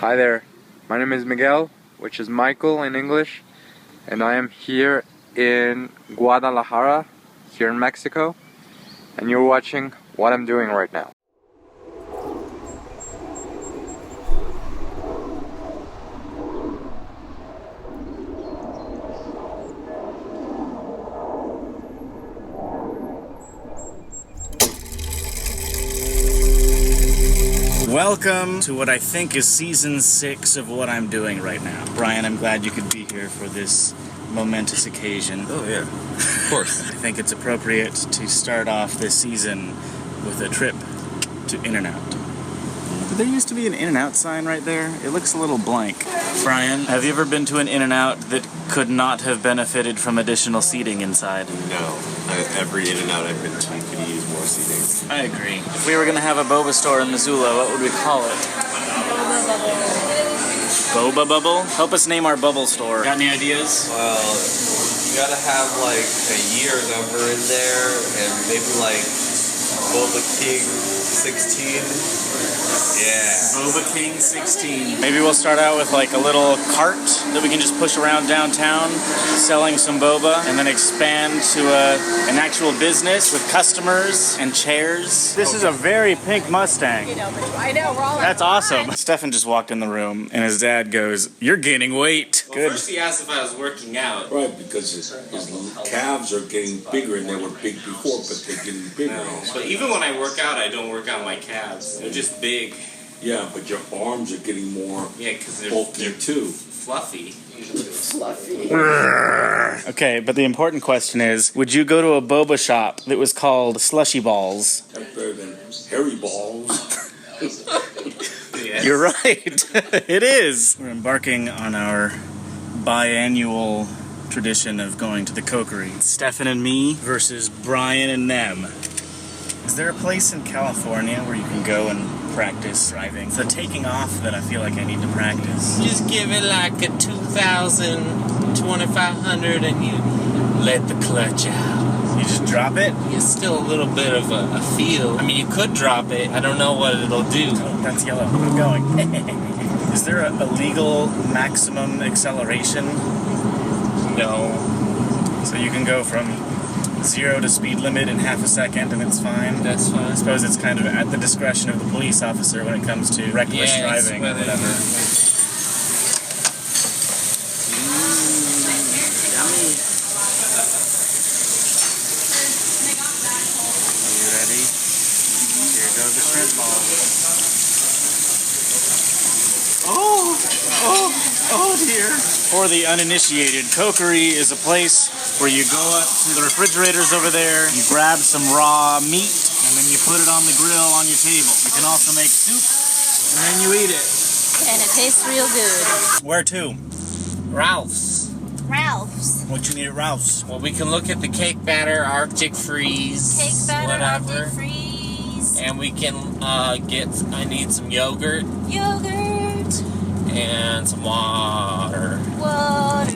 Hi there, my name is Miguel, which is Michael in English, and I am here in Guadalajara, here in Mexico, and you're watching what I'm doing right now. Welcome to what I think is season 6 of what I'm doing right now. Brian, I'm glad you could be here for this momentous occasion. Oh yeah, of course. I think it's appropriate to start off this season with a trip to In-N-Out. But there used to be an In-N-Out sign right there. It looks a little blank. Brian, have you ever been to an In-N-Out that could not have benefited from additional seating inside? No. Every In-N-Out I've been to could use more seating. I agree. If we were going to have a boba store in Missoula, what would we call it? Boba Bubble? Help us name our bubble store. Got any ideas? Well, you gotta have like a year number in there, and maybe like Boba King 16. Yeah. Boba King 16. Maybe we'll start out with like a little cart that we can just push around downtown, selling some boba, and then expand to an actual business with customers and chairs. This is a very pink Mustang. I know, we're all That's awesome. Stefan just walked in the room, and his dad goes, "You're gaining weight." Well, Good. first he asked if I was working out. Right, because his calves are getting bigger, and they were big before, but they're getting bigger. But even when I work out, I don't work out my calves. They're just big. Yeah, but your arms are getting more Yeah, because they're bulky too. fluffy. Okay, but the important question is, would you go to a boba shop that was called Slushie Balls? That's better than hairy balls. Yes. You're right. It is. We're embarking on our biannual tradition of going to the cokery. Stefan and me versus Brian and them. Is there a place in California where you can go and practice driving? It's the taking off that I feel like I need to practice. Just give it like a 2,000, 2,500, and you let the clutch out. You just drop it? It's still a little bit of a feel. I mean, you could drop it. I don't know what it'll do. Oh, that's yellow. I'm going. Is there a legal maximum acceleration? No. So you can go from 0 to speed limit in half a second and it's fine? That's fine. I suppose it's kind of at the discretion of the police officer when it comes to reckless driving or whatever. Yummy. Are you ready? Here go the shrimp balls. Oh dear. For the uninitiated, cokery is a place where you go up to the refrigerators over there, you grab some raw meat, and then you put it on the grill on your table. You can also make soup, and then you eat it. And it tastes real good. Where to? Ralph's. Ralph's. What you need at Ralph's? Well, we can look at the cake batter, Arctic freeze, Cake batter, whatever. Arctic freeze. And we can I need some yogurt Yogurt. and some water. Water.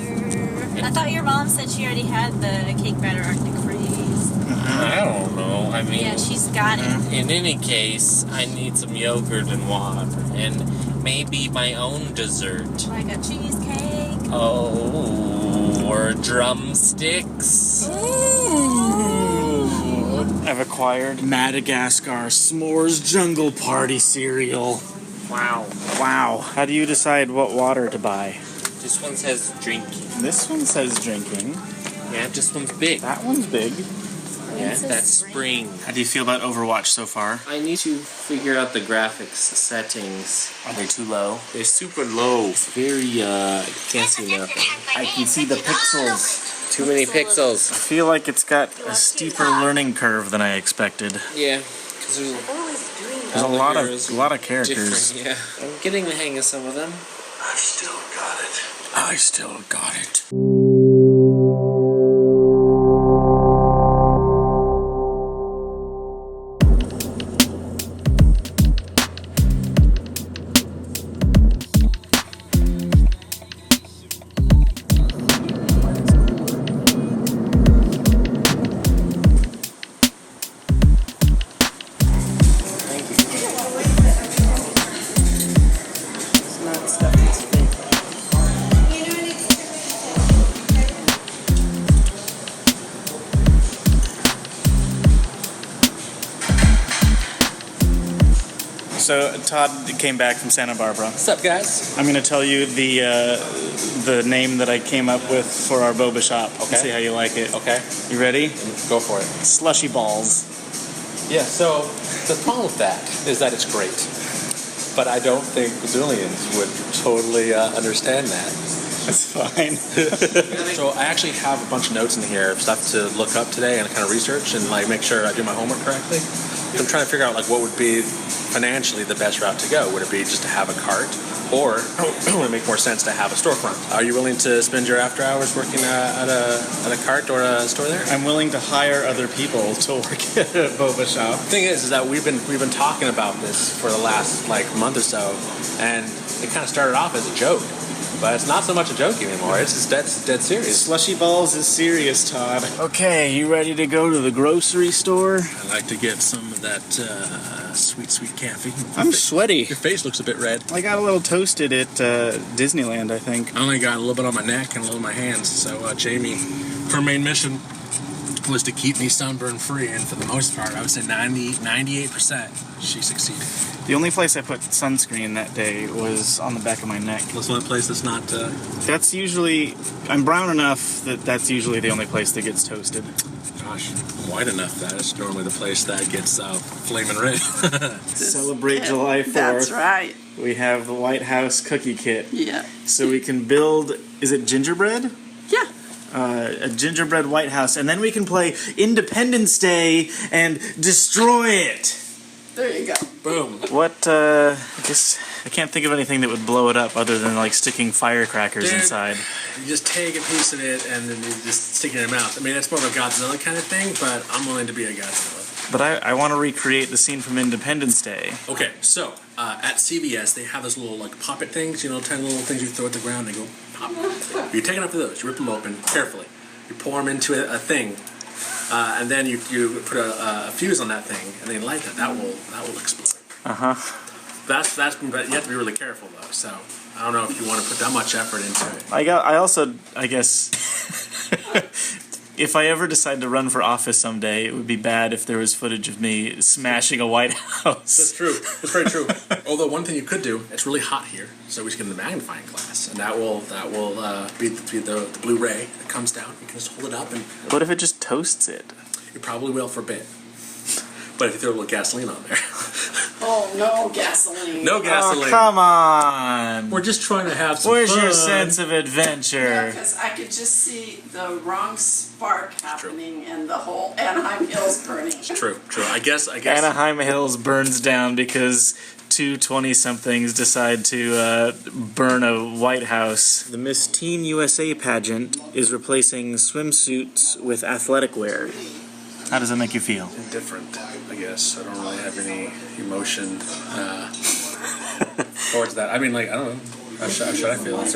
I thought your mom said she already had the cake batter Arctic freeze. I don't know. I mean, Yeah, she's got it. in any case, I need some yogurt and water. And maybe my own dessert. Like a cheesecake. Oh, or drumsticks. I've acquired Madagascar S'mores Jungle Party cereal. Wow. Wow. How do you decide what water to buy? This one says drinking. This one says drinking. Yeah, this one's big. That one's big. Yeah, that's spring. How do you feel about Overwatch so far? I need to figure out the graphics settings. Are they too low? They're super low. It's very, can't see nothing. I can see the pixels. Too many pixels. I feel like it's got a steeper learning curve than I expected. Yeah, because There's a lot of characters. different. Yeah, I'm getting the hang of some of them. I still got it. I still got it. So Todd came back from Santa Barbara. What's up, guys? I'm going to tell you the name that I came up with for our boba shop. Okay. See how you like it. Okay. You ready? Go for it. Slushie Balls. Yeah, so the problem with that is that it's great. But I don't think Missoulians would totally understand that. That's fine. So I actually have a bunch of notes in here of stuff to look up today and kind of research and like make sure I do my homework correctly. I'm trying to figure out like what would be financially the best route to go. Would it be just to have a cart, or would it make more sense to have a storefront? Are you willing to spend your after hours working at a cart or a store there? I'm willing to hire other people to work at a boba shop. The thing is that we've been talking about this for the last like month or so, and it kind of started off as a joke. But it's not so much a joke anymore. It's just dead serious. Slushie Balls is serious, Todd. Okay, you ready to go to the grocery store? I like to get some of that sweet caffeine. I'm sweaty. Your face looks a bit red. I got a little toasted at Disneyland, I think. I only got a little bit on my neck and a little on my hands. So Jamie, her main mission was to keep me sunburn free, and for the most part, I would say 98%, she succeeded. The only place I put sunscreen that day was on the back of my neck. That's one place that's not... That's usually... I'm brown enough that that's usually the only place that gets toasted. Gosh, white enough that is normally the place that gets flaming red. Celebrate July 4th. That's right. We have the White House cookie kit. Yeah. So we can build... Is it gingerbread? Yeah. A gingerbread White House, and then we can play Independence Day and destroy it. There you go. Boom. What, I guess I can't think of anything that would blow it up other than like sticking firecrackers inside. You just take a piece of it and then you just stick it in your mouth. I mean, that's more of a Godzilla kind of thing, but I'm willing to be a Godzilla. But I want to recreate the scene from Independence Day. Okay, so at CVS, they have those little like pop-it things, 10 little things you throw at the ground, they go pop. You take enough of those, you rip them open carefully. You pour them into a thing. And then you put a fuse on that thing, and then light that. That will explode. That's you have to be really careful though. So I don't know if you want to put that much effort into it. I guess if I ever decide to run for office someday, it would be bad if there was footage of me smashing a White House. That's true. That's very true. Although one thing you could do, it's really hot here, so we should get in the magnifying glass, and that will be the Blu-ray that comes down. You can just hold it up and. What if it just toasts it? It probably will for a bit. But if you throw a little gasoline on there. Oh, no gasoline. No gasoline. Oh, come on. We're just trying to have some Where's fun. your sense of adventure? Because I could just see the wrong spark happening and the whole Anaheim Hills burning. True. I guess. Anaheim Hills burns down because two 20-somethings decide to burn a White House. The Miss Teen USA pageant is replacing swimsuits with athletic wear. How does that make you feel? Different, I guess. I don't really have any emotion towards that. I mean, like, I don't know. How should I feel? I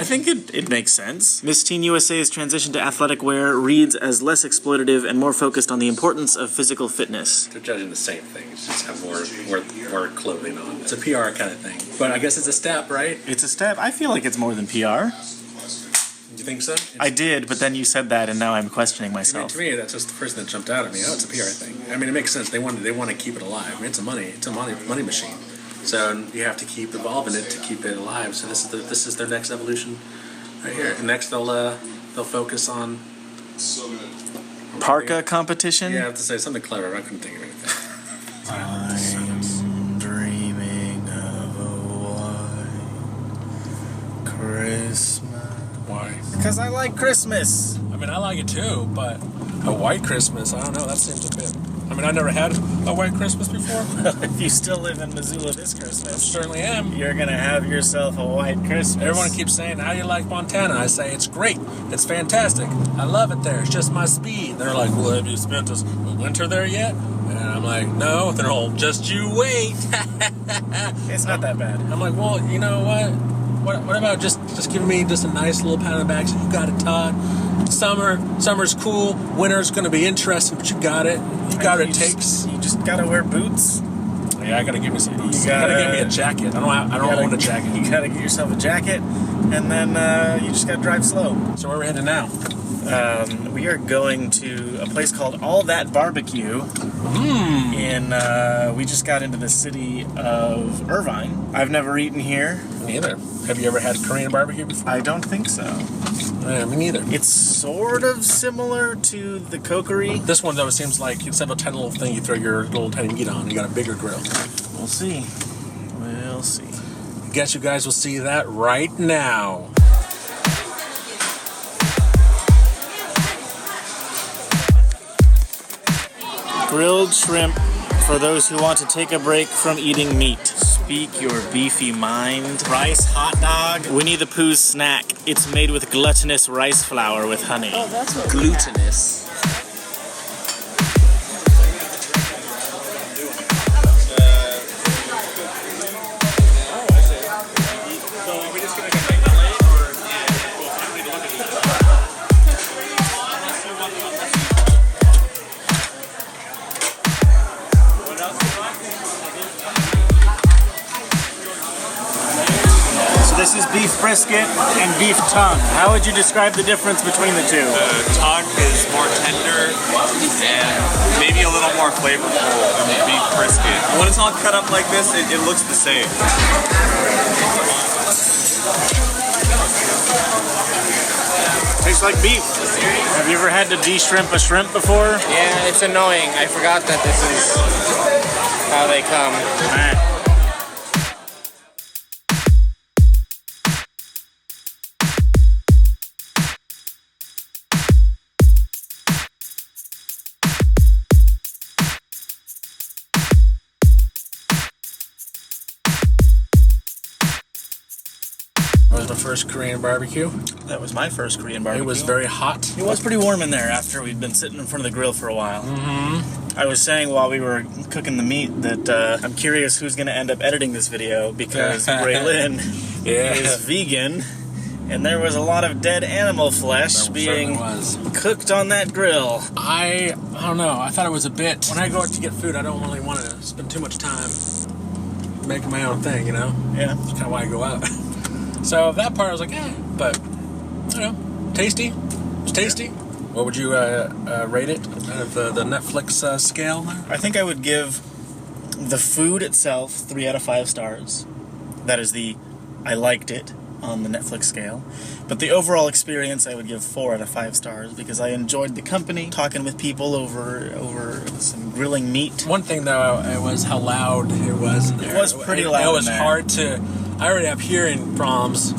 think it makes sense. Miss Teen USA's transition to athletic wear reads as less exploitative and more focused on the importance of physical fitness. They're judging the same thing. Just have more clothing on. It's a PR kind of thing. But I guess it's a step, right? It's a step. I feel like it's more than PR. You think so? I did, but then you said that, and now I'm questioning myself. To me, that's just the first thing that jumped out at me. Oh, it's a PR thing. I mean, it makes sense. They want to keep it alive. I mean, it's a money machine. So you have to keep evolving it to keep it alive. So this is their next evolution, right here. And next they'll focus on Parka competition. Yeah, I have to say something clever. I couldn't think of anything. I'm dreaming of a white Christmas. Why? Because I like Christmas. I mean, I like it too, but a white Christmas, I don't know, that seems a bit... I mean, I never had a white Christmas before. If you still live in Missoula this Christmas, I certainly am. You're going to have yourself a white Christmas. Everyone keeps saying, how do you like Montana? I say, it's great. It's fantastic. I love it there. It's just my speed. They're like, well, have you spent a winter there yet? And I'm like, no. They're all, just you wait. It's not that bad. I'm like, well, you know what? What about just giving me just a nice little pat on the back? So you got it, Todd. Summer's cool. Winter's going to be interesting, but you got it. You got what it takes. You just got to wear boots. Yeah, I got to give me some boots. You got to give me a jacket. I don't own a jacket. You got to get yourself a jacket, and then you just got to drive slow. So where are we heading now? We are going to a place called All That Barbecue. We just got into the city of Irvine. I've never eaten here. Me neither. Have you ever had Korean barbecue before? I don't think so. Yeah, me neither. It's sort of similar to the Kokery. This one, though, it seems like instead of a tiny little thing, you throw your little tiny meat on. You got a bigger grill. We'll see. We'll see. I guess you guys will see that right now. Grilled shrimp for those who want to take a break from eating meat. Speak your beefy mind. Rice hot dog. Winnie the Pooh's snack. It's made with glutinous rice flour with honey. Oh, that's what Glutinous. This is beef brisket and beef tongue. How would you describe the difference between the two? The tongue is more tender and maybe a little more flavorful than the beef brisket. When it's all cut up like this, it looks the same. Tastes like beef. Have you ever had to de-shrimp a shrimp before? Yeah, it's annoying. I forgot that this is how they come. That was my first Korean barbecue. That was my first Korean barbecue. It was very hot. It was pretty warm in there after we'd been sitting in front of the grill for a while. I was saying while we were cooking the meat that I'm curious who's going to end up editing this video because Braylon is vegan and there was a lot of dead animal flesh being cooked on that grill. I don't know. I thought it was a bit. When I go out to get food, I don't really want to spend too much time making my own thing, you know? Yeah. That's kind of why I go out. So that part I was like, but, you know, tasty. It was tasty. What would you rate it out of the Netflix scale there? I think I would give the food itself 3 out of 5 stars. That is the I liked it on the Netflix scale. But the overall experience I would give 4 out of 5 stars because I enjoyed the company, talking with people over some grilling meat. One thing though, it was how loud it was in there. It was pretty loud. It was hard to. I already have hearing problems,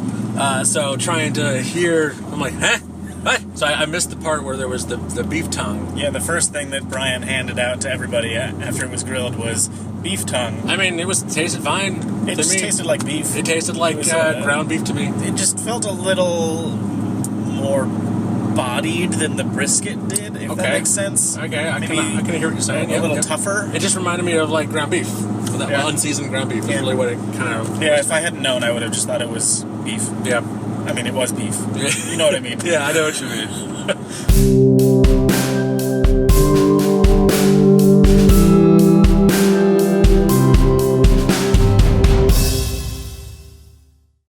so trying to hear, I'm like, huh? What? So I missed the part where there was the beef tongue. Yeah, the first thing that Brian handed out to everybody after it was grilled was beef tongue. I mean, it tasted fine. It just tasted like beef. It tasted like ground beef to me. It just felt a little more bodied than the brisket did, if that makes sense. Okay, I can hear what you're saying. A little tougher. It just reminded me of like ground beef. That unseasoned ground beef is really what it kind of... Yeah, if I hadn't known, I would have just thought it was beef. Yeah. I mean, it was beef. You know what I mean? Yeah, I know what you mean.